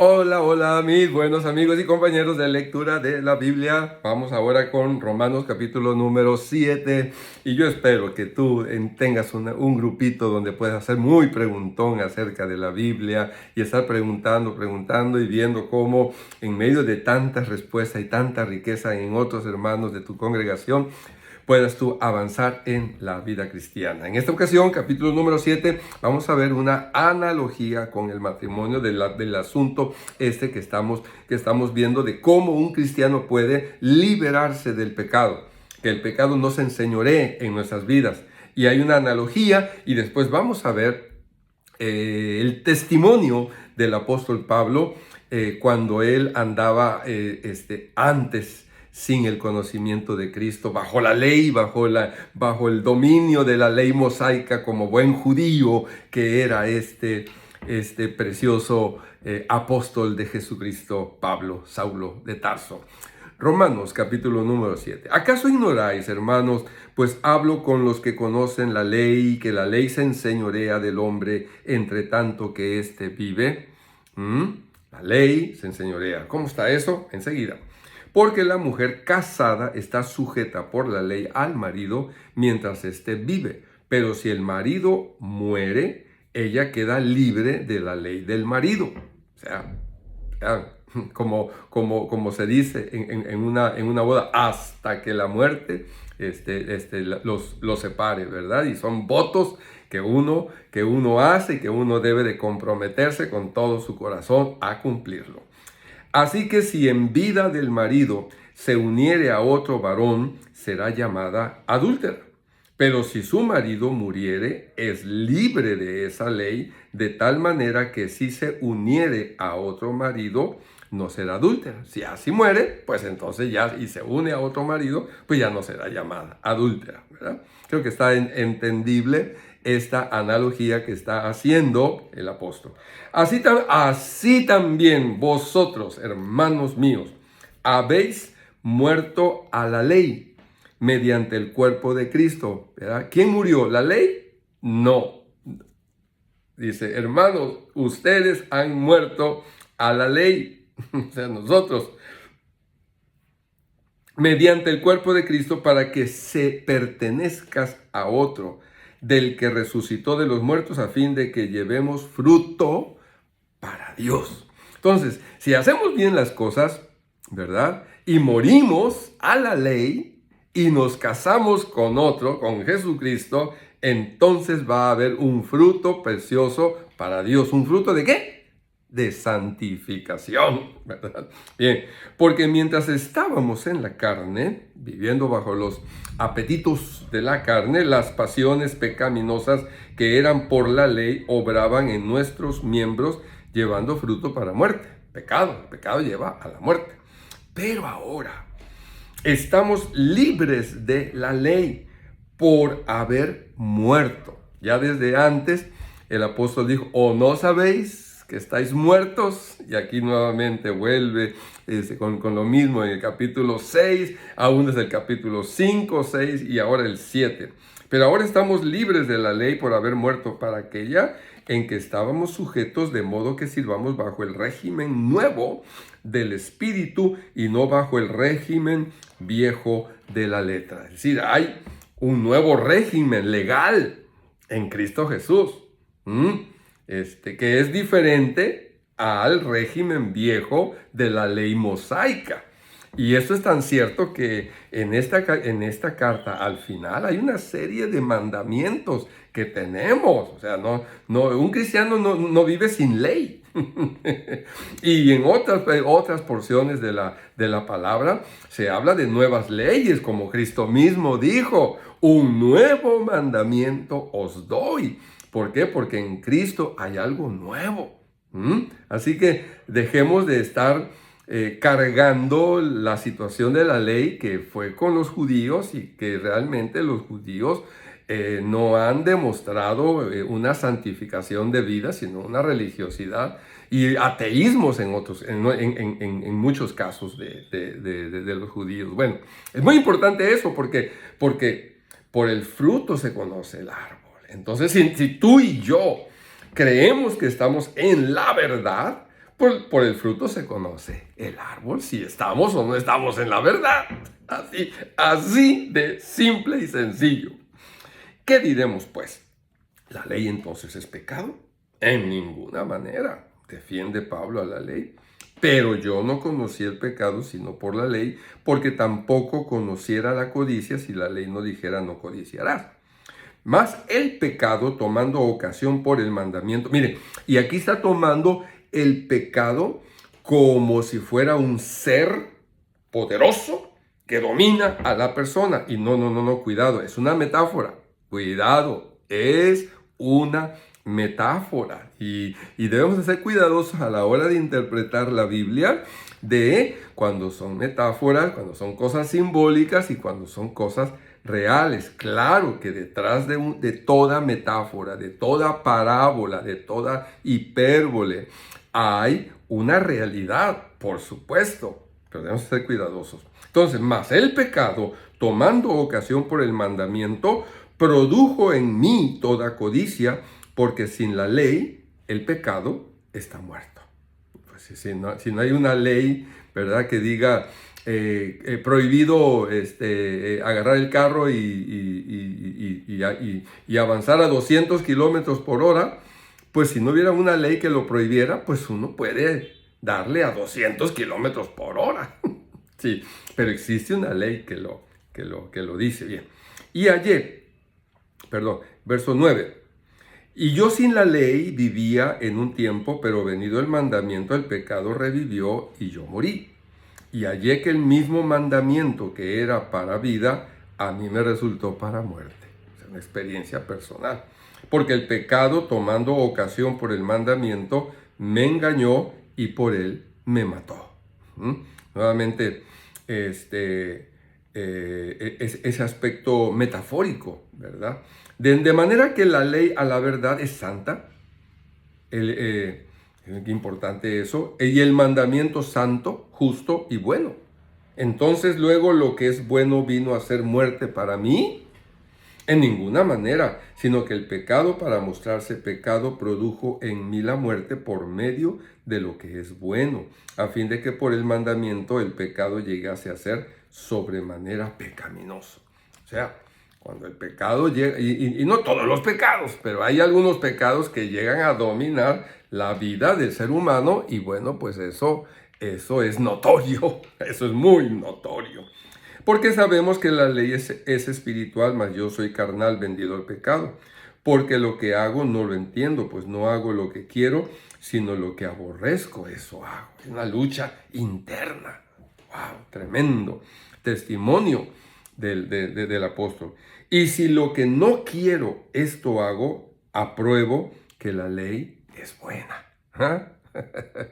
Hola, hola mis buenos amigos y compañeros de lectura de la Biblia. Vamos ahora con Romanos capítulo número 7 y yo espero que tú tengas un grupito donde puedas ser muy preguntón acerca de la Biblia y estar preguntando y viendo cómo en medio de tantas respuestas y tanta riqueza en otros hermanos de tu congregación, puedas tú avanzar en la vida cristiana. En esta ocasión, capítulo número 7, vamos a ver una analogía con el matrimonio del asunto que estamos viendo de cómo un cristiano puede liberarse del pecado, que el pecado no se enseñoree en nuestras vidas. Y hay una analogía y después vamos a ver el testimonio del apóstol Pablo cuando él andaba antes sin el conocimiento de Cristo, bajo la ley, bajo el dominio de la ley mosaica, como buen judío que era este precioso apóstol de Jesucristo, Pablo, Saulo de Tarso. Romanos capítulo número 7. ¿Acaso ignoráis, hermanos, pues hablo con los que conocen la ley, que la ley se enseñorea del hombre entre tanto que éste vive? La ley se enseñorea. ¿Cómo está eso? Enseguida. Porque la mujer casada está sujeta por la ley al marido mientras éste vive. Pero si el marido muere, ella queda libre de la ley del marido. O sea, como se dice en una boda, hasta que la muerte los separe, ¿verdad? Y son votos que uno hace, que uno debe de comprometerse con todo su corazón a cumplirlo. Así que si en vida del marido se uniere a otro varón, será llamada adúltera. Pero si su marido muriere, es libre de esa ley, de tal manera que si se uniere a otro marido, no será adúltera. Si así muere, pues entonces ya, y se une a otro marido, pues ya no será llamada adúltera, ¿verdad? Creo que está entendible esta analogía que está haciendo el apóstol. Así también vosotros, hermanos míos, habéis muerto a la ley mediante el cuerpo de Cristo, ¿verdad? ¿Quién murió? ¿La ley? No. Dice, hermanos, ustedes han muerto a la ley, o sea, nosotros, mediante el cuerpo de Cristo para que se pertenezcas a otro, del que resucitó de los muertos a fin de que llevemos fruto para Dios. Entonces, si hacemos bien las cosas, ¿verdad? Y morimos a la ley y nos casamos con otro, con Jesucristo, entonces va a haber un fruto precioso para Dios. ¿Un fruto de qué? De santificación, ¿verdad? Bien, porque mientras estábamos en la carne, viviendo bajo los apetitos de la carne, las pasiones pecaminosas que eran por la ley obraban en nuestros miembros, llevando fruto para muerte. El pecado lleva a la muerte. Pero ahora estamos libres de la ley por haber muerto. Ya desde antes el apóstol dijo, ¿o no sabéis que estáis muertos? Y aquí nuevamente vuelve con lo mismo en el capítulo 6, aún desde el capítulo 5, 6 y ahora el 7. Pero ahora estamos libres de la ley por haber muerto para aquella en que estábamos sujetos, de modo que sirvamos bajo el régimen nuevo del Espíritu y no bajo el régimen viejo de la letra. Es decir, hay un nuevo régimen legal en Cristo Jesús, que es diferente al régimen viejo de la ley mosaica. Y eso es tan cierto que en esta carta al final hay una serie de mandamientos que tenemos. O sea, un cristiano no vive sin ley. Y en otras porciones de la palabra se habla de nuevas leyes, como Cristo mismo dijo, un nuevo mandamiento os doy. ¿Por qué? Porque en Cristo hay algo nuevo. Así que dejemos de estar cargando la situación de la ley que fue con los judíos y que realmente los judíos no han demostrado una santificación de vida, sino una religiosidad y ateísmos en muchos casos de los judíos. Bueno, es muy importante eso porque por el fruto se conoce el árbol. Entonces, si tú y yo creemos que estamos en la verdad, Por el fruto se conoce el árbol, si estamos o no estamos en la verdad. Así de simple y sencillo. ¿Qué diremos pues? ¿La ley entonces es pecado? En ninguna manera. Defiende Pablo a la ley. Pero yo no conocí el pecado sino por la ley, porque tampoco conociera la codicia si la ley no dijera no codiciarás. Mas el pecado tomando ocasión por el mandamiento. Mire, y aquí está tomando el pecado como si fuera un ser poderoso que domina a la persona. Y no, cuidado, es una metáfora. Cuidado, es una metáfora. Y debemos de ser cuidadosos a la hora de interpretar la Biblia de cuando son metáforas, cuando son cosas simbólicas y cuando son cosas reales. Claro que detrás de toda metáfora, de toda parábola, de toda hipérbole, hay una realidad, por supuesto, pero debemos ser cuidadosos. Entonces, más el pecado, tomando ocasión por el mandamiento, produjo en mí toda codicia, porque sin la ley, el pecado está muerto. Pues si no hay una ley, ¿verdad?, que diga prohibido agarrar el carro y avanzar a 200 kilómetros por hora, pues si no hubiera una ley que lo prohibiera, pues uno puede darle a 200 kilómetros por hora. Sí, pero existe una ley que lo dice bien. Y verso 9. Y yo sin la ley vivía en un tiempo, pero venido el mandamiento, el pecado revivió y yo morí. Y hallé que el mismo mandamiento que era para vida, a mí me resultó para muerte. Es una experiencia personal. Porque el pecado, tomando ocasión por el mandamiento, me engañó y por él me mató. Nuevamente, ese aspecto metafórico, ¿verdad? De manera que la ley a la verdad es santa. Qué importante eso. Y el mandamiento santo, justo y bueno. Entonces luego lo que es bueno vino a ser muerte para mí. En ninguna manera, sino que el pecado, para mostrarse pecado, produjo en mí la muerte por medio de lo que es bueno, a fin de que por el mandamiento el pecado llegase a ser sobremanera pecaminoso. O sea, cuando el pecado llega, y no todos los pecados, pero hay algunos pecados que llegan a dominar la vida del ser humano, y bueno, pues eso es notorio, eso es muy notorio. Porque sabemos que la ley es espiritual, mas yo soy carnal, vendido al pecado. Porque lo que hago no lo entiendo, pues no hago lo que quiero, sino lo que aborrezco, eso hago. Es una lucha interna. ¡Wow! Tremendo testimonio del apóstol. Y si lo que no quiero, esto hago, apruebo que la ley es buena. ¿Ah?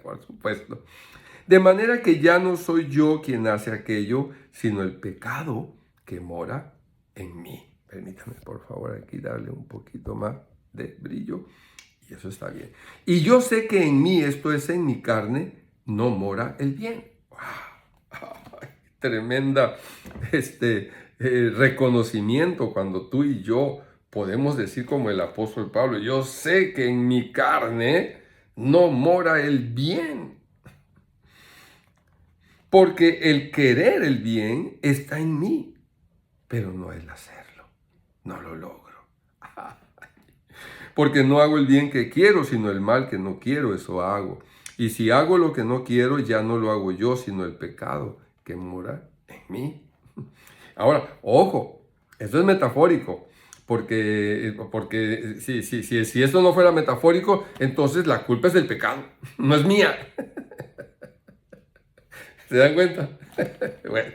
Por supuesto. De manera que ya no soy yo quien hace aquello, sino el pecado que mora en mí. Permítame, por favor, aquí darle un poquito más de brillo. Y eso está bien. Y yo sé que en mí, esto es en mi carne, no mora el bien. ¡Wow! Tremenda reconocimiento cuando tú y yo podemos decir como el apóstol Pablo, yo sé que en mi carne no mora el bien. Porque el querer el bien está en mí, pero no el hacerlo. No lo logro. Porque no hago el bien que quiero, sino el mal que no quiero, eso hago. Y si hago lo que no quiero, ya no lo hago yo, sino el pecado que mora en mí. Ahora, ojo, esto es metafórico. Porque si esto no fuera metafórico, entonces la culpa es del pecado, no es mía. ¿Se dan cuenta? Bueno,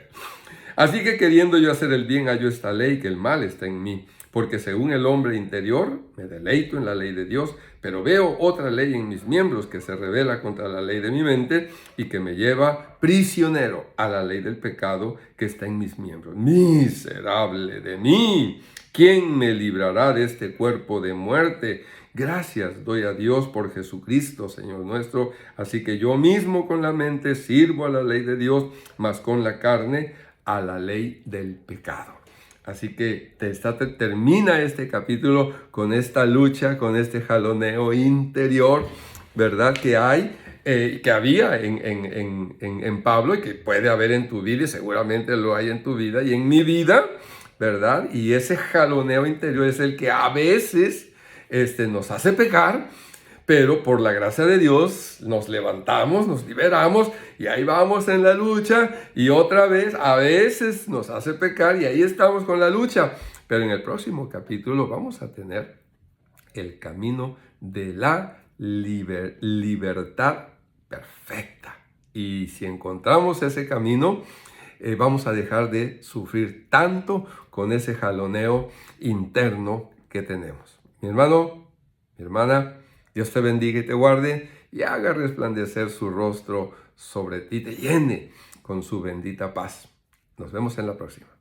así que queriendo yo hacer el bien, hallo esta ley, que el mal está en mí. Porque según el hombre interior, me deleito en la ley de Dios, pero veo otra ley en mis miembros que se rebela contra la ley de mi mente y que me lleva prisionero a la ley del pecado que está en mis miembros. Miserable de mí, ¿quién me librará de este cuerpo de muerte? Gracias doy a Dios por Jesucristo, Señor nuestro. Así que yo mismo con la mente sirvo a la ley de Dios, mas con la carne a la ley del pecado. Así que termina este capítulo con esta lucha, con este jaloneo interior, ¿verdad? Que hay que había en Pablo y que puede haber en tu vida y seguramente lo hay en tu vida y en mi vida, ¿verdad? Y ese jaloneo interior es el que a veces nos hace pecar, pero por la gracia de Dios nos levantamos, nos liberamos y ahí vamos en la lucha y otra vez a veces nos hace pecar y ahí estamos con la lucha. Pero en el próximo capítulo vamos a tener el camino de la libertad perfecta. Y si encontramos ese camino, vamos a dejar de sufrir tanto con ese jaloneo interno que tenemos. Mi hermano, mi hermana, Dios te bendiga y te guarde y haga resplandecer su rostro sobre ti, te llene con su bendita paz. Nos vemos en la próxima.